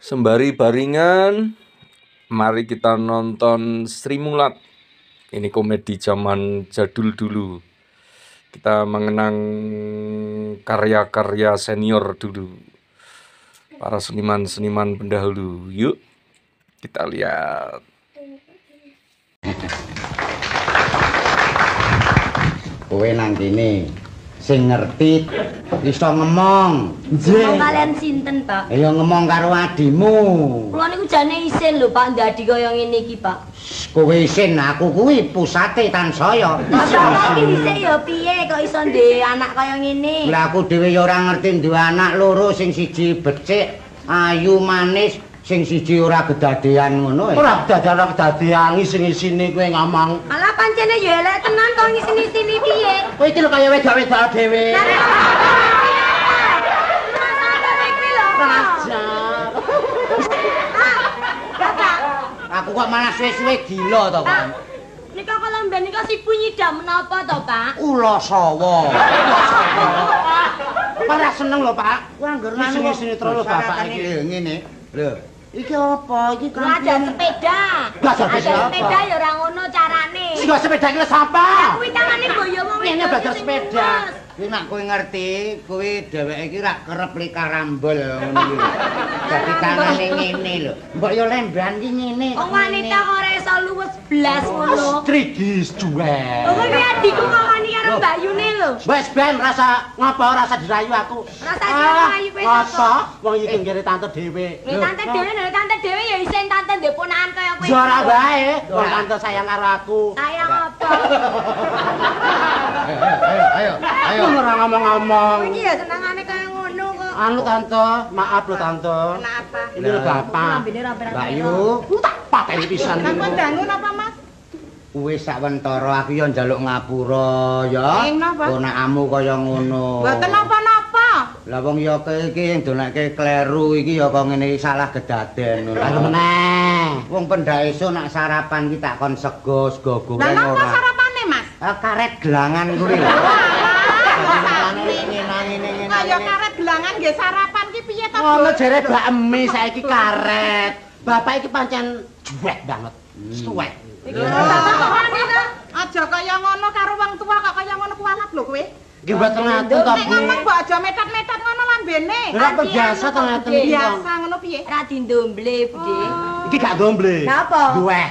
Sembari baringan, mari kita nonton Sri Mulat. Ini komedi zaman jadul dulu. Kita mengenang karya-karya senior dulu. Para seniman-seniman pendahulu. Yuk, kita lihat. Kowe nang kene sing ngerti iso ngomong. Ngomong kalian sinten, Pak? Ya ngomong karo adimu. Kula niku jane isin lho, Pak, ndadi kaya ngene iki, Pak. Kowe isin, aku kuwi pusate tansaya. Bapak iki dhisik ya piye kok iso ndek anak kaya ngene? Lah aku dhewe ya ora ngerti duwe anak loro, sing siji becik, ayu manis, sing siji ora kedadean ngono. Ora kedadean ngising-isine kowe ngomong. Alah pancene ya elek tenan kok ngisini-sini piye? Kowe iki lho kaya wedok-wedok dhewe. Aku kok malah suwe-suwe gila to, Pak. Nika kalau mben nika sipu nyidam menapa to, Pak? Kula sawa. Ora seneng lho, Pak. Ku anggar ngising-isine terus bapak iki. Ngene. Lho, Iki apa? Iki Ada sepeda. Ada sepeda ya ora ngono carane. sing sepeda iki sapa? Kuwi tangane boyo wong Ini belajar sepeda. kuwi mak kowe ngerti, kuwi dheweke iki rak kerep li karambol ngono iki. Dadi tangane ngene lho. Mbok yo lemban iki ngene. Wong wanita kok ora iso luwes blas ngono. Strigis juwe. Oh, kuwi adikku ngomongani karo Mbak Yune lho. Wes ben rasa ngapa rasa dirayu aku. Rasa dirayu kowe Apa? sapa? Wong iki nggere tante dhewe. Tante dhewe ya isin tante ndek ponakan kaya kowe. Jora bae. Wong tante sayang karo aku. Sayang apa? Ayo. Ora ngomong-ngomong. Iki ya senengane kaya ngono kok. Anu tante, maaf lho tante. Kenapa? Ini lho bapak. Lambene rampir. Mbak Yu, Tak pateni pisan niku. dangun apa, Mas? wis sawentara aku yo njaluk ngapura ya. Ponakmu kaya ngono. Mboten napa-napa. Lah wong ya kowe iki ndonake kleru iki ya kok ngene iki salah kedaden ngono. Ayo meneh. Wong pendak esuk nak sarapan ki tak kon sego goreng ora. Lah napa sarapane, Mas? Karet gelangan kuwi. Kaya karet gelangan nggih sarapan ki piye to? Ngono jere Mbak Emi saiki karet. Bapak iki pancen juwek banget. Suwek. Aja kaya ngono karo wong tua kok kaya ngono kualat lho kowe. Nggih mboten ngaten to, Bu. Ngomong kok aja metat-metat ngono lambene. Ora biasa to ngaten iki. Biasa ngono piye? Ra dindomble, Budhe. Iki gak domble. Napa? Duweh.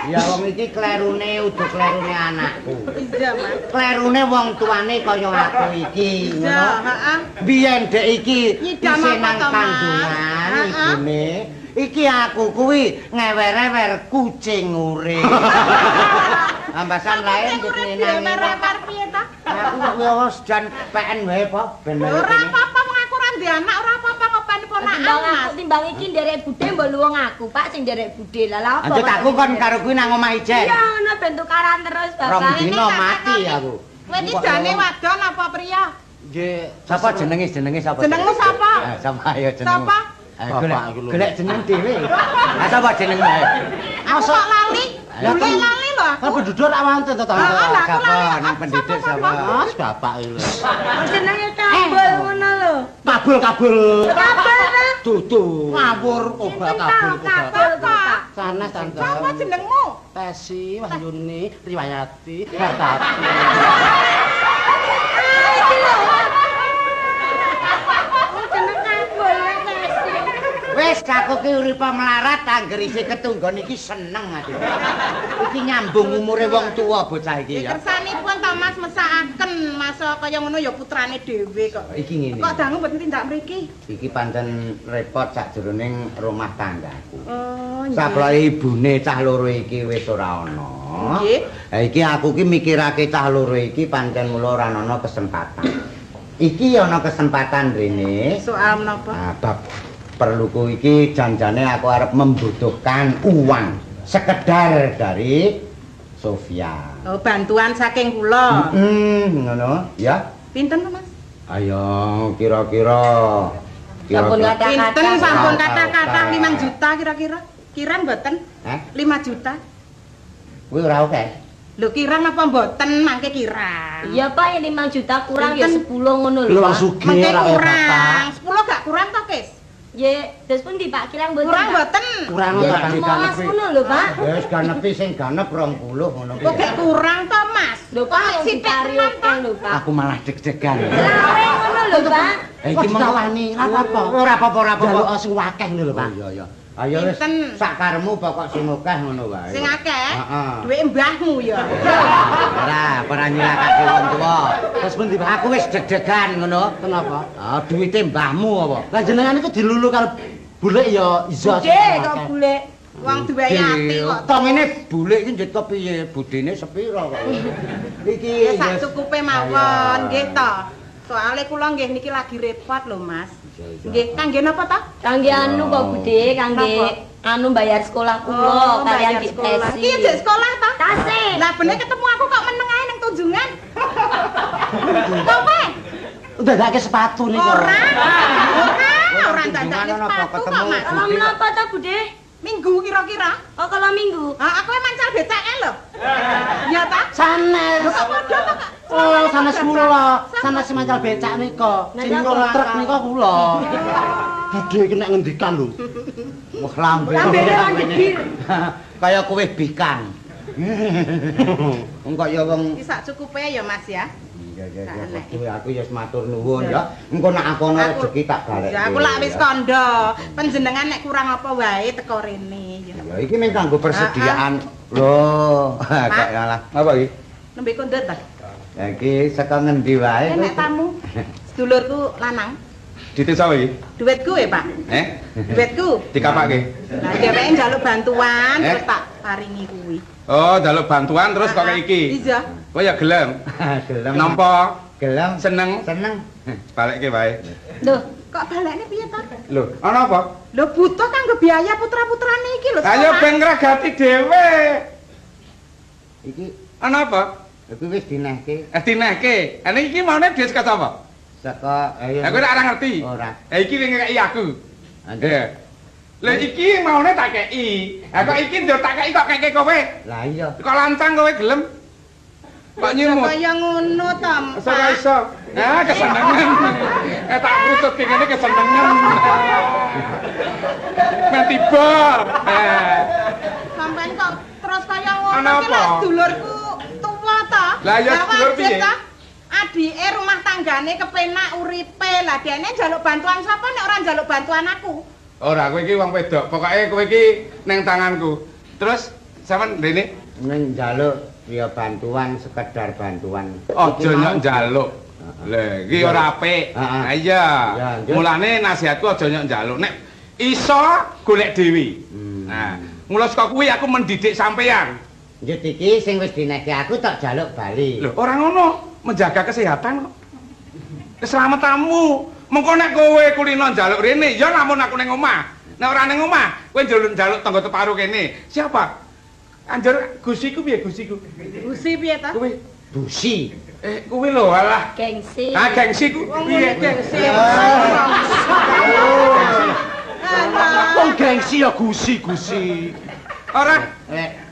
Ya wong iki klerune udah klerune anakku. Iya, Mas. Klerune wong tuane kaya aku iki, ngono. Heeh. Biyen dek iki Nyidam isih apa nang to, Mas? kandungan ibune. Iki aku kuwi ngewer-ewer kucing urip. Ambasan lain jenengan Remer piye ta? aku kok wis jan PN wae po ben Ora apa-apa wong aku ora ndek anak, ora apa-apa ngopeni ponakan, Mas. Timbang iki nderek budhe mbok luwung aku, Pak, sing nderek budhe. Lah lha apa? Anjut aku kon karo kuwi nang omah Ijen. Iya, ngono ben tukaran terus, Rong Bapak. dino mati aku. Kowe iki jane wadon apa pria? Nggih, Sapa jenenge sapa? Jenengmu sapa? Sapa ayo jenengmu. Sapa? Bapak iki lho. Golek jeneng dhewe. Ah sapa jenengmu? Aku kok lali. Golek lali lho aku. Kan penduduk rak wonten to, Tante. Heeh, lah aku Sapa lali. nang pendidik sapa? Mas bapak iki lho. Jenenge kabel ngono lho. Kabul. Kabel ta? Dudu. Ngawur obat kabul. Kabel ta? Sanes Tante. Sapa jenengmu? Tesi Wahyuni Riwayati Hartati. Iki lho. Jeneng kabel Nasi. Wis aku ki uripe melarat angger isih ketunggon iki seneng aku. Iki nyambung umure wong tuwa bocah iki ya. Kersanipun to Mas mesakaken masa kaya ngono ya putrane dhewe kok. Iki ngene. Kok dangu mboten tindak mriki? Iki pancen repot sakjroning rumah tanggaku. Oh, Saploke ibune cah loro iki wis ora ana. Nggih. Ha iki aku ki mikirake cah loro iki pancen mula ora ana kesempatan. Iki ana kesempatan rene. Soal menapa? Nah, bab perluku iki janjane aku arep membutuhkan uang sekedar dari Sofia. Oh, bantuan saking kula. Ngono ya. Pinten to Mas? Ayo kira-kira Sampun kata-kata. Pinten sampun Tahu, kata-kata tahu. 5 juta kira-kira? Kiran mboten? Hah? 5 juta. Kuwi ora oke. Lho kiran apa mboten mangke kiran? Iya, Pak, yang 5 juta kurang ya 10 ngono lho, Lu Pak. sugih Mangke ra kaya bapak. kurang. 10 gak kurang to, Kis? Nggih, dos pundi Pak kirang mboten? Kurang mboten. Kurang Ya, tak Mas ngono lho, Pak. Wis ganepi sing ganep 20 ngono Kok gak kurang to, Mas? Lho Pak, sithik sithik tenan lho Pak. Aku malah deg-degan. Lawe ngono lho, Pak. Iki ditawani, ora apa-apa. Ora apa-apa, ora apa-apa. Jaluk sing akeh lho, Pak. Iya, iya. Ayo wis Pinten? sak karemu pokok sing akeh ngono wae. Sing akeh. Heeh. Duwe mbahmu ya. Ora nyilakake wong tuwa. Terus pundi, Pak? Aku wis deg-degan ngono. Kenapa? Ah, duwite mbahmu apa? Lah jenengan iku dilulu karo bulik ya iso. Budhe kok golek wong duwe ati kok. Tong ini bulik iki njut kepiye? Budine sepira kok? Iki Ya sak cukupe mawon nggih to. Soale kula nggih niki lagi repot lho, Mas. Nggih, kangge napa to? Kangge anu kok Budhe, kangge anu bayar sekolah kula kalian bayar di sekolah. tesi. Iki jek sekolah to? Tasih. Lah bener ketemu aku kok meneng ae ning tunjungan. Kowe? Udah gak sepatu nih kok. Ora dandane sepatu kok, Mas. Kalau menapa to Budhe? Minggu kira-kira. Oh kalau minggu. Aku mancal becake lho. Iya ta? Sanes. Kok padha to, Kak? Oh, sanes kula. Sanes mancal becak nika. Sing ngurus truk nika kula. Budhe iki nek ngendikan lho. Wah lambe. Lambene wong gedir. Kaya kowe bikang. Engko ya wong Iki sak cukupe ya, Mas ya. ya aku ya matur nuwun ya. Engko nek aku ana rezeki tak balik. Ya aku lak wis kandha. Panjenengan nek kurang apa wae teko rene ya. Ya iki men kanggo persediaan. Loh, kok lah. Apa iki? Nembe kondet ta? Ya iki saka ngendi wae? Nek tamu. Sedulurku lanang. Ditesa iki? Duitku ya, Pak. Duitku. Dikapake. Nah, dheweke njaluk bantuan terus tak paringi kuwi. Oh, njaluk bantuan terus kok kayak iki. Iya. Oh ya gelem. Gelem. Nampa Gelem. seneng. Seneng. Balekke wae. Loh, Kok balekne piye to? Lho, ana apa? Lho butuh kanggo biaya putra-putrane iki lho. Ayo sekolah. ben ngragati dhewe. Iki Ana apa? iki wis dinehke Dinehke. Ane iki maune dhuwit saka sapa? saka Aku ora ngerti. Ora. Iki sing ngekeki aku. Anjir. Iya. Lah iki maune tak keki. Ha kok iki ndur tak keki kok keke kowe? Lah iya. Kok lancang kowe gelem? Kok nyimut? Kaya ngono to. Ora iso. Ah, kesenengan. Tak krutut ngene kesenengan. Men tiba. Sampeyan kok terus kaya ngono Ana iki lho apa? sedulurku tuwa to. Lah ya sedulur wajib piye? to. Adike rumah tanggane kepenak uripe. Lah dene njaluk bantuan sapa nek ora njaluk bantuan aku? Ora, kowe iki wong wedok. Pokoke kowe iki ning tanganku. Terus sampean ndene Ning njaluk ya bantuan sekedar bantuan. aja nyok njaluk. Lah iki ora apik. Heeh. Ha iya. Ya, nggih. Mulane nasihatku aja nyok njaluk. Nek iso golek dhewe. Nah, mula saka kuwi aku mendidik sampean. Njut iki sing wis dinehke aku tak jaluk bali. Lho, ora ngono, menjaga kesehatan kok. Keselamatanmu. Mengko nek kowe kulino njaluk rene, ya lamun aku ning omah. Nek ora ning omah, kowe njaluk tangga teparo kene. Siapa? Anjir gusiku piye gusiku? Gusi piye to? Kowe Busi. kuwi lho alah. gengsi. Ah gengsiku piye? Gengsi. Wong gengsi ya gusi. Ora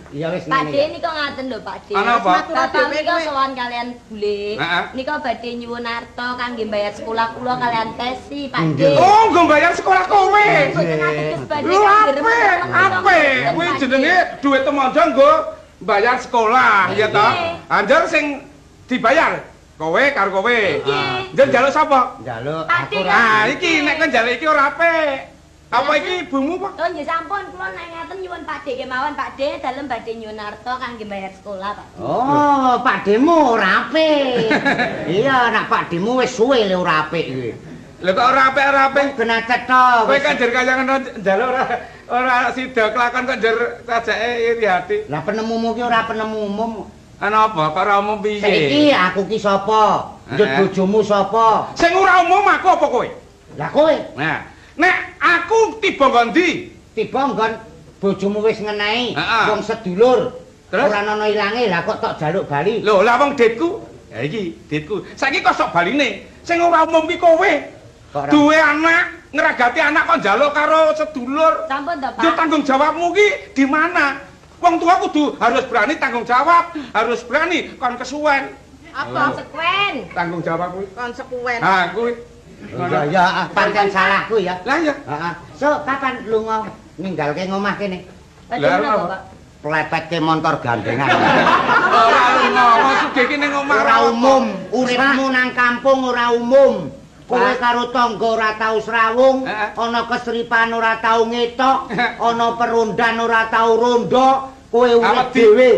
Ya wis Pak D ngene. nika ngaten lho Pak D. Ana apa? Bapak nika sowan kalian bule. Heeh. Nika badhe nyuwun arta kangge bayar sekolah kula kalian tesi Pak D. Oh, nggo bayar sekolah kowe. Mboten ateges badhe Lho kangge apik? Kuwi jenenge duit temonjo nggo bayar sekolah, ya ta? Anjir sing dibayar kowe karo kowe. Njen njaluk sapa? Njaluk Pak D aku Ah, iki nek kowe njaluk iki ora apik. Apa iki ibumu, Pak? Oh nggih sampun kula nek ngaten nyuwun Pak D kemawon Pak D dalem badhe nyuwun arta kangge bayar sekolah Pak. Oh, Pak Demu ora apik. Iya, nak Pak Demu wis suwe le ora apik kuwi. Lho kok ora apik? Ben acet to. Kowe kan jer kaya ngono njaluk ora sida kelakon kok jer sajake iri hati. Lah penemumu ki ora penemu umum. Ana apa? Kok ora umum piye? Saiki aku ki sapa? Njut bojomu sapa? Sing ora umum aku apa kowe? Lah kowe Nah, nek aku tiba ngondi? tiba nggon bojomu wis ngenehi Heeh. wong sedulur. Terus? Ora ana ilange, lah kok tok jaluk bali. Lho, lah wong ditku. Ya iki, ditku. Saiki kok sok baline. Sing ora umum ki kowe. Kok ora- Duwe anak, ngeragati anak kok njaluk karo sedulur. Sampun to Yo Pak. tanggung jawabmu ki di mana? Wong tua kudu harus berani tanggung jawab, harus berani kon kesuwen. Apa? Konsekuen. Tanggung jawab kuwi. Konsekuen. Ha, kuwi. Ya, pancen salahku ya. Lah ya. Heeh. So, kapan lunga ninggalke ngomah kene? Lah apa? Plepetke motor gandengan. Ora ngono, sugih ki ning omah Ora umum, uripmu nang kampung ora umum. Kowe karo tangga ora tau srawung, ana kesripan ora tau ngetok, ana perundan ora tau rondo, kowe urip dhewe.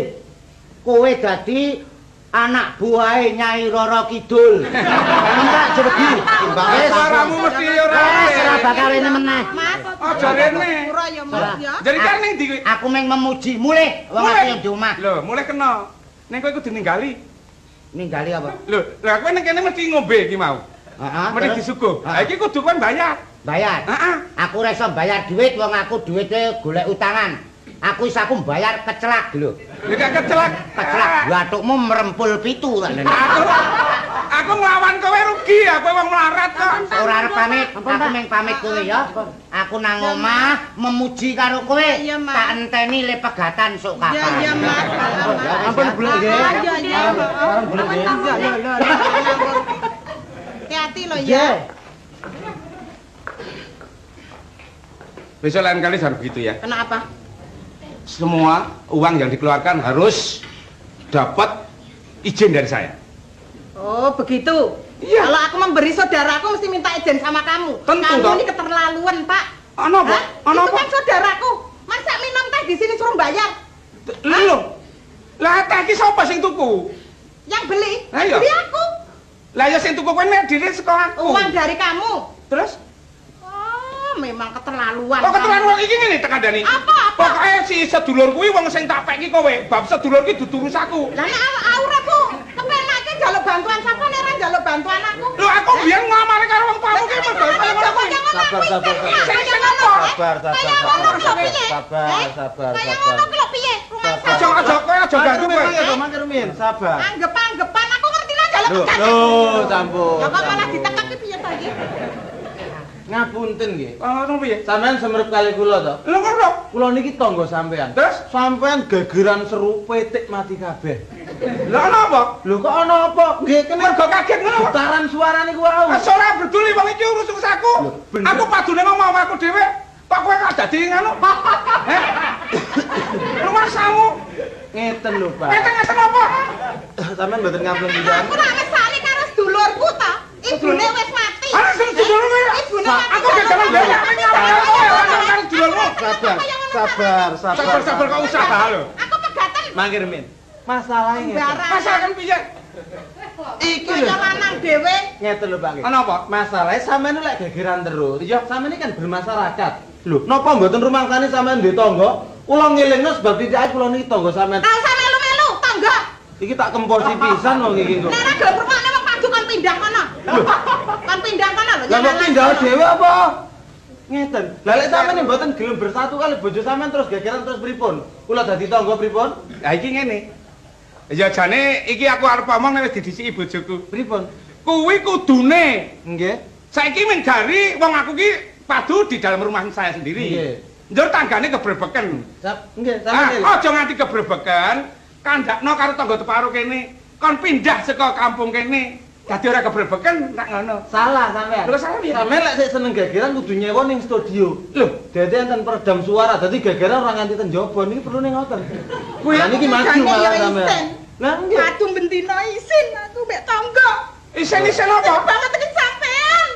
Kowe dadi anak buahe Nyai Roro Kidul. Enggak jebegi. Wis suaramu mesti ora. Ora bakal rene meneh. Mas, Aja rene. ora ya Mas ya. Jadi kan ning ndi kowe? Aku meng memuji, mulih wong aku yang di omah. Lho, mulai kena. Ning kowe kudu ninggali. Ninggali apa? Lho, lah kowe ning kene mesti ngombe iki mau. Heeh. Mesti disuguh. Ha iki kudu kon bayar. Bayar. Heeh. Aku ora iso bayar duit wong aku duwite golek utangan. Aku iso aku bayar kecelak lho. Lha gak kecelak. Kecelak bathukmu merempul pitu tak. Aku nglawan kowe rugi, aku wong melarat kok. Ora arep pamit, aku meng pamit kowe ya. Aku nang omah memuji karo kowe. Iya, Mas. Tak enteni le pegatan sok kapan. Iya, Mas. Ampun bulek nggih. Iya, iya. Ampun bulek nggih. Hati-hati lo ya. Besok lain kali harus begitu ya. Kenapa? Semua uang yang dikeluarkan harus dapat izin dari saya. Oh, begitu. Iya. Kalau aku memberi saudaraku mesti minta izin sama kamu. Tentu kamu dong. ini keterlaluan, Pak. Ono apa? Hah? Ono Itu apa? kan saudaraku. Masa minum teh di sini suruh bayar? Lho. Lah teh iki sapa sing tuku? Yang beli? Lah, iya. Beli aku. Lah ya sing tuku kowe nek diri sekolahku. Uang dari kamu. Terus Oh, memang keterlaluan. kok keterlaluan kamu. iki ngene tekandani. Apa? Pokoke si sedulur kuwi wong sing tak peki kowe. Bab sedulur ki dudu urusaku. Lah nek aurepku kepenake njaluk bantuan sapa nek ora njaluk bantuan aku? Lho aku biyen nglamar karo wong tuamu ki modal kaya ngono kuwi. Sabar. Kaya ngono ki lho piye? Aja kowe aja ganggu kowe. Mangkir Min, sabar. Anggep-anggepan aku ngerti lah njaluk Loh, bantuan. loh, sampun. Ya kok malah ditekek ki piye ta iki? Ngapunten nggih. Ngono piye? Sampeyan semerep kali kula to. Lho ngono. Kula niki tangga sampean. Terus? Sampeyan gegeran seru petik mati kabeh. Lah ono apa? Lho kok ana apa? Nggih kene Mergo kaget ngono. getaran suara niku wau. Wis ora peduli wong iki urus-urusaku. bener. Aku padune ngomong aku dhewe. Kok kowe gak dadi ngono? Heh. Rumah samu. Ngeten lho, Pak. Ngeten apa? Sampeyan mboten ngampun pisan. Aku ora mesali karo sedulurku ta. Ibune wis mati. Ana sing sedulur kowe. Ibune mati. Aku gegeran dhewe karo sedulurmu. Sabar. Sabar kok usaha lho. Aku pegatan Mangkir Min. Masalahe ngeten. barang. Masalah kan piye? Iki Kaya lho. lanang dhewe. Ngeten lho, Pak. nggih. Ana apa? Masalahnya sampeyan lek gegeran terus. Iya, sampeyan ini kan bermasyarakat. Lho, napa mboten rumangsane sampeyan duwe tangga? Kula ngelingno sebab titike kula niki tangga sampeyan. Ora usah melu-melu, tangga. Iki tak kemposi pisan wong iki kok. Nek ora gelem rumahne wong padu kon pindah kono. Kon pindah kono lho. Lah kok pindah dhewe apa? Ngeten. Lah lek sampeyan mboten gelem bersatu kali bojo sampeyan terus gegeran terus pripun? Kula dadi tangga pripun? Lah iki ngene. Ya jane iki aku arep omong nek wis didhisiki bojoku. Pripun? Kuwi kudune. Nggih. Saiki mung gari wong aku ki padu di dalam rumah saya sendiri. Nggih. Njur tanggane kebrebeken. Nggih, sampeyan. Aja nganti kebrebeken, kandakno karo tangga teparo kene. Kon pindah saka kampung kene. Dadi ora kebrebeken tak ngono. Salah sampeyan. Terus salah piye? Sampeyan lek sik seneng gegeran kudu nyewa ning studio. Lho, dadi enten peredam suara. Dadi gegeran ora nganti ten jaba niki perlu ning ngoten. Kuwi Lah niki maju Jane malah ya sampeyan. isen. Lah nggih. Padu bendina isin aku mek tangga. Isen-isen Apa apa? banget iki sampean?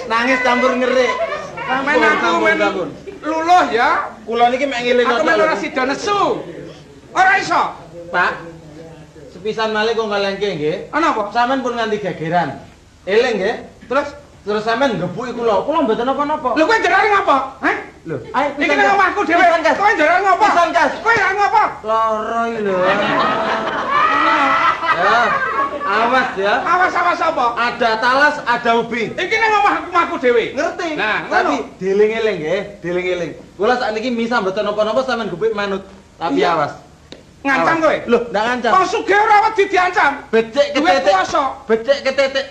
Nangis campur ngerik. men aku men luluh ya. Kula niki mek ngeling Aku men ora sida nesu. Ora iso. Pak. Sepisan malih kok ngalengke nggih. Ana apa? Sampeyan pun nganti gegeran. Eling nggih. Terus sampeyan ngebuki kula. Kula mboten napa-napa. Lho kowe njerane ngopo? Heh? Lho, ayo Iki nang omahku dhewe. Kowe njerane ngopo? Pisan, Kas. Kowe njerane ngopo? Loro iki lho. Ya, awas ya. Awas-awas apa? Ada talas, ada ubi. Iki nang omahku dhewe. Ngerti? Nah, tapi ngono. dieling-eling nggih, dieling-eling. Kula sakniki misah mboten napa-napa sampean gubik manut. Tapi Iya. awas. Ngancam kowe? Loh, ndak ngancam. Wong sugih ora wedi diancam. Becek Duwe ketetek. kuasa. Becek ketetek.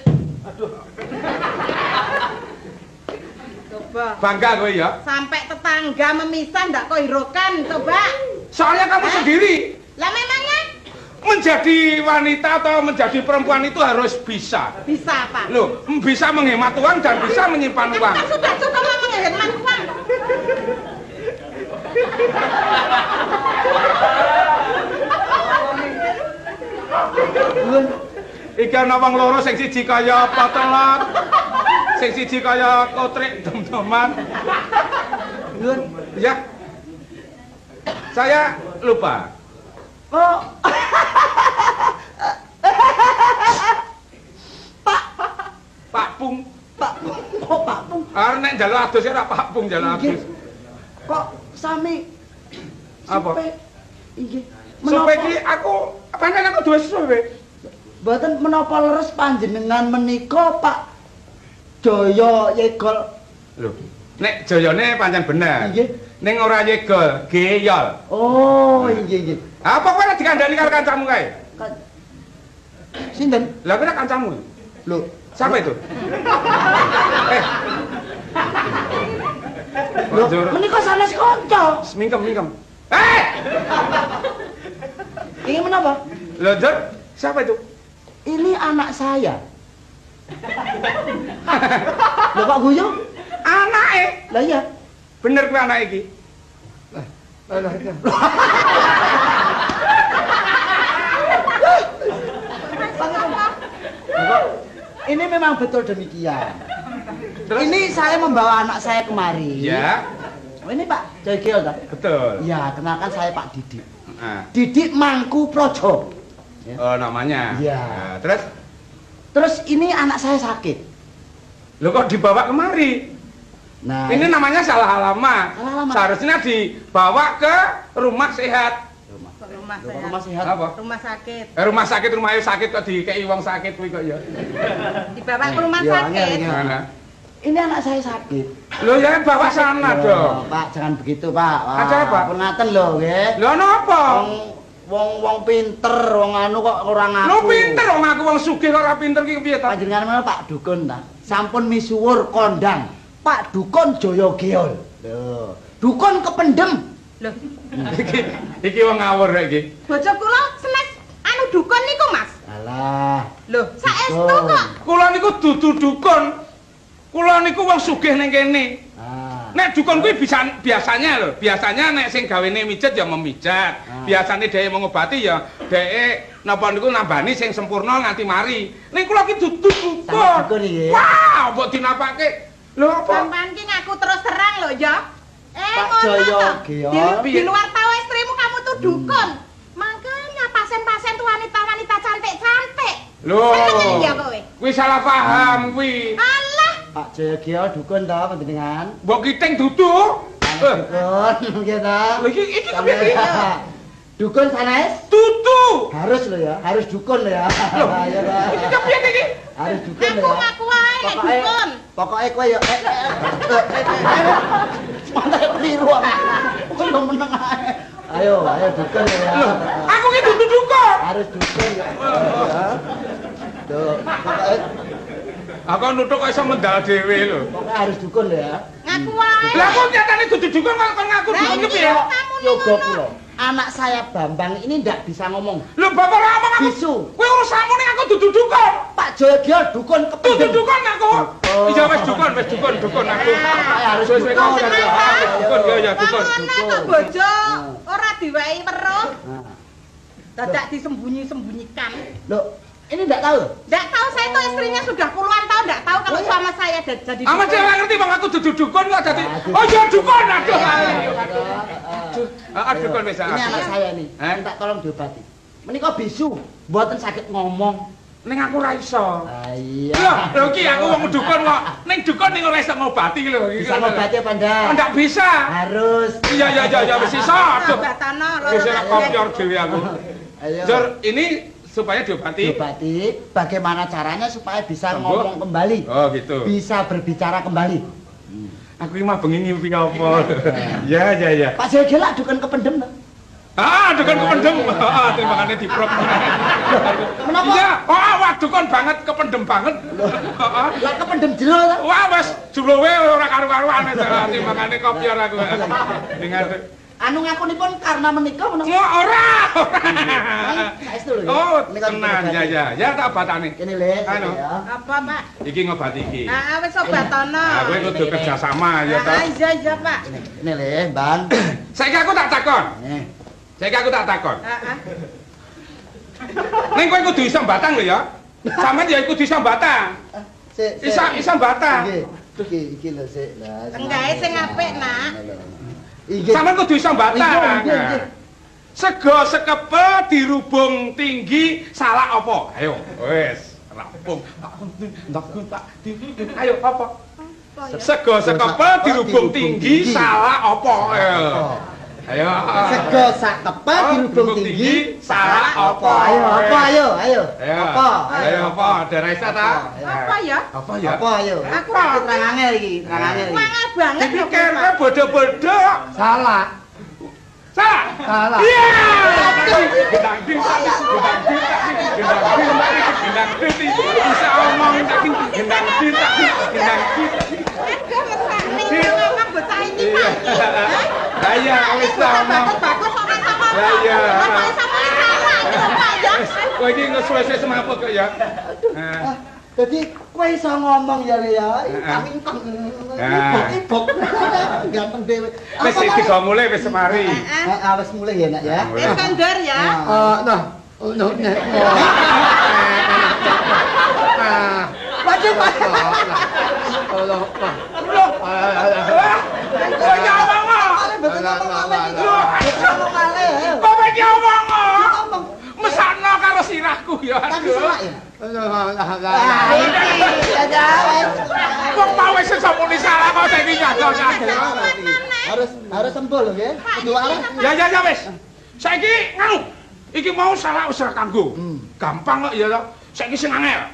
Coba. Bangga kowe ya. Sampai tetangga memisah ndak kok hirokan, coba. Soalnya kamu sendiri. Lah memangnya menjadi wanita atau menjadi perempuan itu harus bisa. Bisa, Pak. Loh, bisa menghemat uang dan bisa menyimpan uang. Kan sudah cukup menghemat uang. Iki ana wong loro sing siji kaya potelot. Sing siji kaya kotrik dom-doman. Nuwun. Ya. Saya lupa. Oh. Pak Pung. Pak Pung. Oh, Pak Pung. Arep nek njaluk adus ora Pak Pung njaluk adus. Kok sami Apa? supe inggih. Supe iki aku pancen aku duwe supe. Mboten menapa leres panjenengan menika Pak Jaya Yegol. Lho, nek jayane pancen bener. Nggih. Ning ora yegol, geyol. Oh, inggih nggih. Apa kowe ora dikandani karo kancamu kae? Sinten? Lah kowe kancamu. Lho, Siapa itu? lho menika sanes kanca. Mingkem. Ini menapa? Lho, Jor, siapa itu? Ini anak saya. Lho kok guyu? Anake. Lah iya. Bener kuwi anak iki. Ini memang betul demikian. Terus? Ini saya membawa anak saya kemari. Ya. Oh, ini Pak Jogel tak? Betul. Ya, kenalkan saya Pak Didik. Nah. Didik Mangku Projo. Oh, namanya. Iya. Nah, terus? Terus ini anak saya sakit. Lo kok dibawa kemari? Nah, Ini namanya salah alamat. Salah alamat. Seharusnya dibawa ke rumah sehat. rumah sehat. Apa? Rumah sakit. Rumah sakit, rumahnya sakit kok dikei wong sakit kuwi kok ya. Dibawa ke rumah Ya, sakit. angel. Mana? Ini anak saya sakit. Lo ya bawa sana Loh, dong. Pak, jangan begitu, Pak. Wah, Ada apa? Pengaten lho, nggih. Lo napa? Wong pinter, wong anu kok ora ngaku. Lo pinter wong aku wong sugih kok ora pinter ki piye ta? Panjenengan mana Pak Dukun ta? Sampun misuwur kondang. Pak Dukun Jaya Geol. Lho, dukun kependem. Loh, Iki wong ngawur rek iki. bojo kula senes anu dukun niku, Mas. Alah. Loh, saestu Dukun. kok. Kula niku dudu dukun. Kula niku wong sugih ning kene. Ah. Nek dukun kuwi biasanya lho, biasanya nek sing gawene mijet ya memijat. Biasane dhewe mengobati ya dhewe napa niku nambani sing sempurna nganti mari. Ning kula ki dudu Sampe dukun. dukun iki. Wah, mbok dinapake. Lho apa? Sampeyan ki ngaku terus terang lho, ya. Pak Ngono Jaya to. Geol. Di luar tahu istrimu kamu tuh dukun. Makanya pasien-pasien tuh wanita-wanita cantik-cantik. Lho. Seneng ya kowe? Kuwi salah paham kuwi. Alah, Pak Jaya Geol dukun ta panjenengan? Mbok kiting dudu. Dukun nggih ta? Lho iki kepiye iki? Dukun sanes Dudu. harus lho ya, harus dukun lho ya. Ya ta. Iki kepiye iki? Harus dukun lho ya. ngaku wae nek dukun. Pokoknya kowe ya Mantai keliru aku. Kowe meneng ae. Ayo dukun ya. Aku ki dudu dukun. Harus dukun ya. Tuh, pokoknya Aku nuthuk kok iso mendal dhewe lho. harus dukun ya. Ngaku wae. Lah kok nyatane dudu dukun kok ngaku dukun ki piye? Yoga kula. Anak saya Bambang ini ndak bisa ngomong. Lho bapak ora ngomong aku. Bisu. Kowe urusanmu ning aku dudu dukun. Pak Jaya Geol dukun Dudu kependem. dukun aku. Iya wis dukun aku. Harus Wis, dukun. dukun ya dukun. Ngono to bojo. Ora diwehi weruh. Nah, Dadak disembunyi-sembunyikan. Loh, ini ndak tahu. Nggak tahu saya tuh istrinya sudah puluhan tahun nggak tahu kalau suami saya jadi Amat dukun. cewek ngerti bang aku dudu dukun kok dadi. Oh iya dukun aduh. Dukun wis. Ini anak saya nih, minta tolong diobati. Menika bisu, mboten sakit ngomong. Ning aku ora iso. Iya. Lho iki aku wong dukun kok. Ning dukun ning ora iso ngobati ki lho. Bisa ngobati apa ndak? Oh, ndak bisa. Harus. Iya wis iso. Aduh. Batana Wis ora kopior dhewe aku. Ayo. Jor, ini supaya diobati. Diobati, bagaimana caranya supaya bisa Sembuh. ngomong kembali? Oh gitu. Bisa berbicara kembali. Aku iki mah bengi ngimpi apa. Ya. Pak Jaya Geol dukun kependem to? Dukun kependem. Timbangane diprop. Menapa? Iya, wah dukun banget, kependem banget. Lah kependem jero to? Wah wis juluwe ora karu-karuan timbangane kopior aku. Dengan anu ngapunipun karena menika menapa? Ora. Saestu lho. Oh, tenan ya. Ya tak obatane. Kene Le. Anu. Apa, Pak? Iki ngobati iki. Ah, wis obatono. Nah, kowe kudu kerja sama ya Ah, toh. iya, Pak. Kene Le, Bang. Saiki aku tak takon. Saiki aku tak takon. Heeh. Ning kowe kudu iso batang lho ya. Sampeyan ya kudu iso batang. Iso batang. Iki lho sik lah. Enggae sing apik, Nak. Iki. Sampeyan kudu iso batang. Nggih. Sego sekepe dirubung tinggi salah apa? Ayo, wis. Rampung. Ayo apa? Sego sekepe dirubung tinggi salah apa? Ayo. Sego sak kepet dirubung tinggi salah apa? Ayo. Apa? Ayo apa? Daerah isa ta? Apa ya? Apa ya? Apa ayo? Aku terang angel iki, terang angel iki. Mangal banget lho, Dipikirke bodo-bodo. Salah. Salah. Iya. Gendang ding. Bisa omong tapi gendang ding. Ngomong bocah iki, Pak. Iya, wis omong. Bagus ora sama. Ya. Apa sama salah iki, Pak ya? Kowe iki ngesuwe-suwe semaput kok ya. Jadi kowe iso ngomong ya Le ya. Kamingkong. Ibok. Gampang dhewe. Wis digo mulai wis semari. Heeh, wis mulai ya Nak ya. Wis kondur ya. Nah. Waduh, Pak. Kowe iki omong. Kowe iki omong. Mesakno karo sirahku ya. Kok mau wis muni salah kok saiki nyadar. Harus sembuh lho nggih. Kudu arah. Ya wis. Saiki nganu. Iki mau salah usaha kanggo. Gampang kok ya to. Saiki sing angel.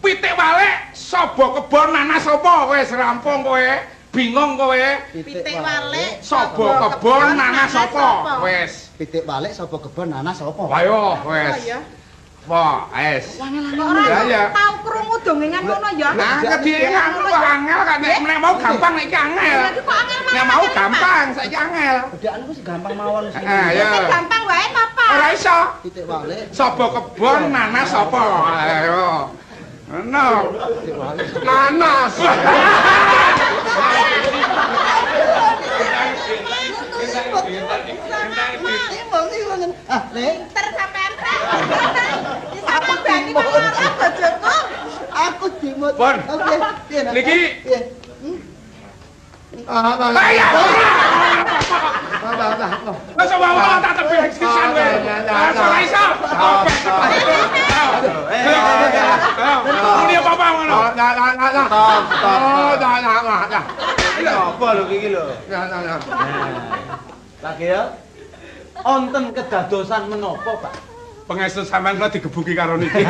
Pitik walek saba kebon nanas apa wis rampung kowe. Bingung kowe. Pitik walek Saba kebon nanas apa wis. Pitik balik sapa kebon nanas sapa? Ayo wis. Apa wis. Ya. Tau krungu dongengan ngono ya. Nah, kedhi ngono kok angel kan nek mau gampang nek iki angel. Nek mau gampang saiki angel. Bedakan ku gampang mawon sih. Ya. Gampang wae apa? Ora iso. Pitik balik. Sapa kebon nanas apa? Ayo. Nanas. Nanas. Ah, Le. Ter sampean ta. Aku bani bojoku. Aku dimut. Pon. Oke. Piye Nak? Niki. Piye? Ayo. Masa wae tak tebih sisan kowe. Ora iso. Ini apa ngono? Apa lho iki lho? Lagi ya. Onten kedadosan menapa, Pak? Pengestu sampean kula digebuki karo niki.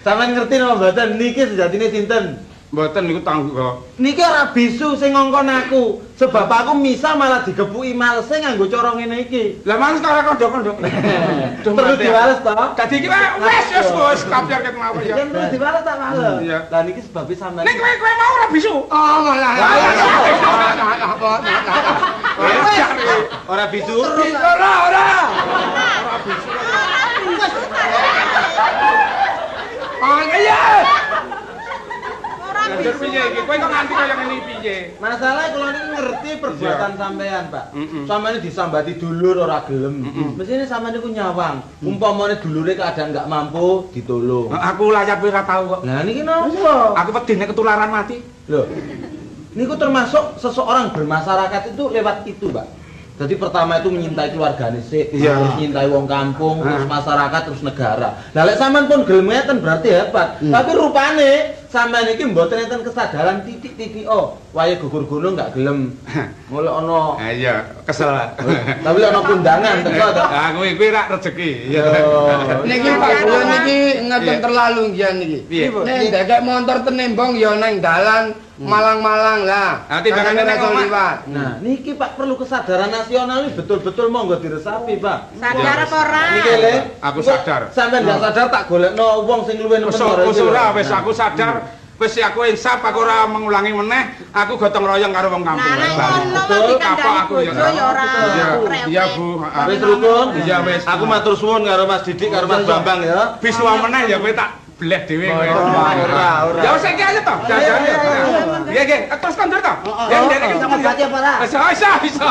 Sampeyan ngerti napa mboten niki sejatine sinten? Mboten niku tangga. Niki ora bisu sing ngongkon aku. Sebab aku misal malah digebuki malese nganggo cara ngene iki. Lah males karo kondo-kondo. Perlu diwales to? Dadi iki wis kapir ket mawon ya. Yen perlu diwales tak malah. Iya. Lah niki sebab sampeyan. Nek kowe mau ora bisu. Oh malah. Ora bisu. Ora. Ora bisu. Oh iya. Lanjut piye iki? Kowe kok nganti kaya ngene piye? Masalah kula niki ngerti perbuatan sampean, Pak. Sampeyan disambati dulur ora gelem. Mesine sampeyan niku nyawang. Umpamane dulure keadaan enggak mampu ditolong. Aku layap ora tau kok. Lah niki napa? Aku pedine ketularan mati. Loh. Niku termasuk seseorang bermasyarakat itu lewat itu, Pak. Jadi pertama itu menyintai keluargane sik, terus menyintai wong kampung, terus masyarakat, terus negara. Lah lek sampean pun gelem ngeten berarti hebat. Tapi rupane sampean iki mboten enten kesadaran titik-titik wae gugur gunung enggak gelem. Mulai ono. Iya, kesel. Tapi ono kundangan teko to. Ah kuwi rak rezeki. Iya. Niki Pak kula niki ngeten terlalu nggih niki. Nek ndekek montor tenembong ya nang dalan malang-malang lah. Timbangane nek liwat. Nah, niki Pak perlu kesadaran nasional ini betul-betul monggo diresapi, Pak. Sadar apa ora? Niki Le, Aku sadar. Sampeyan enggak sadar tak golekno wong sing luwih nemen. Wis ora wis aku sadar. Wis aku insaf aku ora mengulangi meneh, aku gotong royong karo wong kampung. Nah, ngono mesti kandhani bojo ya ora. Iya, Bu. Wis rukun. Iya wis. Aku matur suwun karo Mas Didik karo Mas Bambang ya. Visual meneh ya kowe tak bleh dhewe kowe. Ora. Ya wis iki ayo to. Jajane. Nggih, nggih. Terus kondur to. Ya ndek iki Sama baca apa ora? Bisa.